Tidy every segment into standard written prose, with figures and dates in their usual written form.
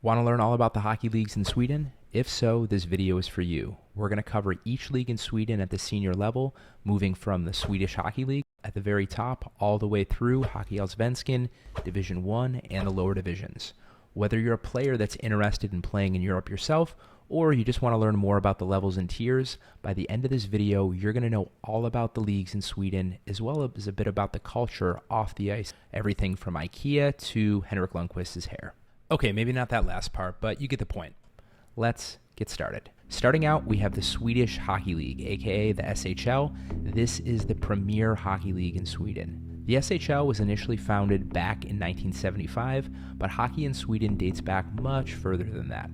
Want to learn all about the hockey leagues in Sweden? If so, this video is for you. We're going to cover each league in Sweden at the senior level, moving from the Swedish Hockey League at the very top all the way through HockeyAllsvenskan, Division 1, and the lower divisions. Whether you're a player that's interested in playing in Europe yourself, or you just want to learn more about the levels and tiers, by the end of this video, you're going to know all about the leagues in Sweden, as well as a bit about the culture off the ice, everything from IKEA to Henrik Lundqvist's hair. Okay, maybe not that last part, but you get the point. Let's get started. Starting out, we have the Swedish Hockey League, aka the SHL. This is the premier hockey league in Sweden. The SHL was initially founded back in 1975, but hockey in Sweden dates back much further than that.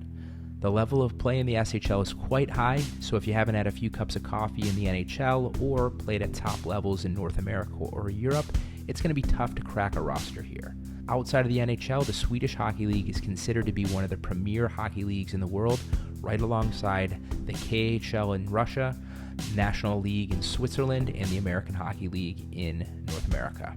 The level of play in the SHL is quite high, so if you haven't had a few cups of coffee in the NHL or played at top levels in North America or Europe, it's going to be tough to crack a roster here. Outside of the NHL, the Swedish Hockey League is considered to be one of the premier hockey leagues in the world, right alongside the KHL in Russia, National League in Switzerland, and the American Hockey League in North America.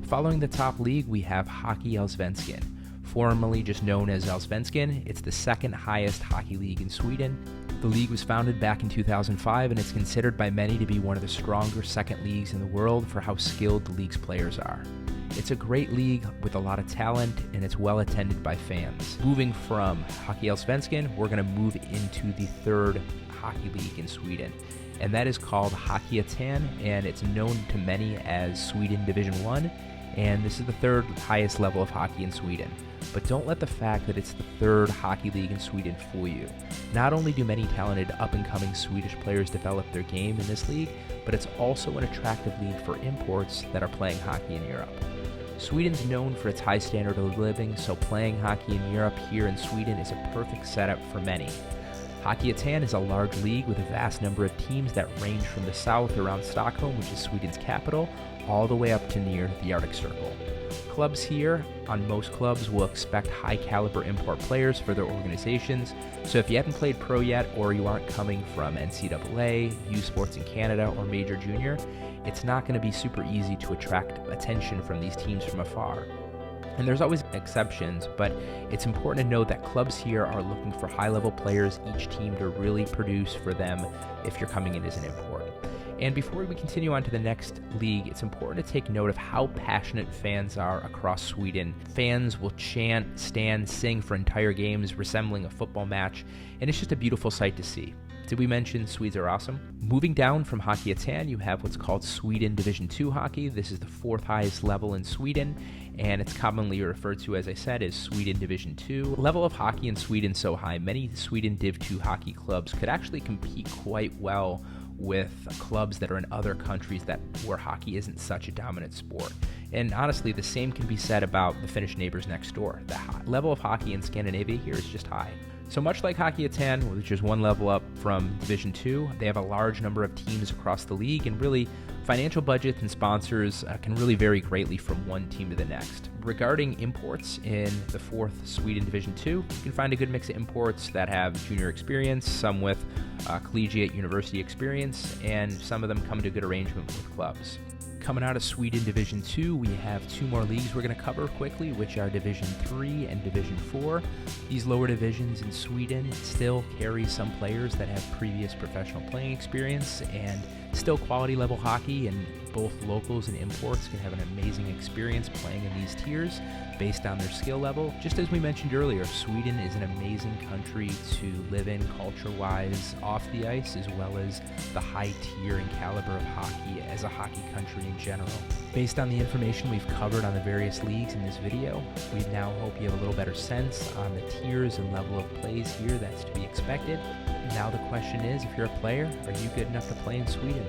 Following the top league, we have HockeyAllsvenskan. Formerly just known as Allsvenskan, it's the second highest hockey league in Sweden. The league was founded back in 2005, and it's considered by many to be one of the stronger second leagues in the world for how skilled the league's players are. It's a great league with a lot of talent, and it's well attended by fans. Moving from HockeyAllsvenskan, we're going to move into the third hockey league in Sweden, and that is called HockeyEttan, and it's known to many as Sweden Division 1, and this is the third highest level of hockey in Sweden. But don't let the fact that it's the third hockey league in Sweden fool you. Not only do many talented up-and-coming Swedish players develop their game in this league, but it's also an attractive league for imports that are playing hockey in Europe. Sweden's known for its high standard of living, so playing hockey in Europe here in Sweden is a perfect setup for many. HockeyEttan is a large league with a vast number of teams that range from the south around Stockholm, which is Sweden's capital, all the way up to near the Arctic Circle. Clubs here, on most clubs, will expect high-caliber import players for their organizations, so if you haven't played pro yet or you aren't coming from NCAA, U Sports in Canada, or Major Junior, it's not going to be super easy to attract attention from these teams from afar. And there's always exceptions, but it's important to note that clubs here are looking for high-level players each team to really produce for them if you're coming in as an import. And before we continue on to the next league, it's important to take note of how passionate fans are across Sweden. Fans will chant, stand, sing for entire games resembling a football match, and it's just a beautiful sight to see. Did we mention Swedes are awesome? Moving down from HockeyEttan, you have what's called Sweden Division 2 hockey. This is the fourth highest level in Sweden, and it's commonly referred to, as I said, as Sweden Division 2. The level of hockey in Sweden is so high, many Sweden Div 2 hockey clubs could actually compete quite well with clubs that are in other countries where hockey isn't such a dominant sport. And honestly, the same can be said about the Finnish neighbors next door. The level of hockey in Scandinavia here is just high. So much like HockeyEttan, which is one level up from Division 2, they have a large number of teams across the league, and really, financial budgets and sponsors can really vary greatly from one team to the next. Regarding imports in the fourth Sweden Division 2, you can find a good mix of imports that have junior experience, some with collegiate university experience, and some of them come to good arrangement with clubs. Coming out of Sweden Division 2, we have two more leagues we're going to cover quickly, which are Division 3 and Division 4. These lower divisions in Sweden still carry some players that have previous professional playing experience and still quality level hockey, and both locals and imports can have an amazing experience playing in these tiers based on their skill level. Just as we mentioned earlier, Sweden is an amazing country to live in culture-wise off the ice, as well as the high tier and caliber of hockey as a hockey country in general. Based on the information we've covered on the various leagues in this video, we now hope you have a little better sense on the tiers and level of plays here that's to be expected. Now the question is, if you're a player, are you good enough to play in Sweden?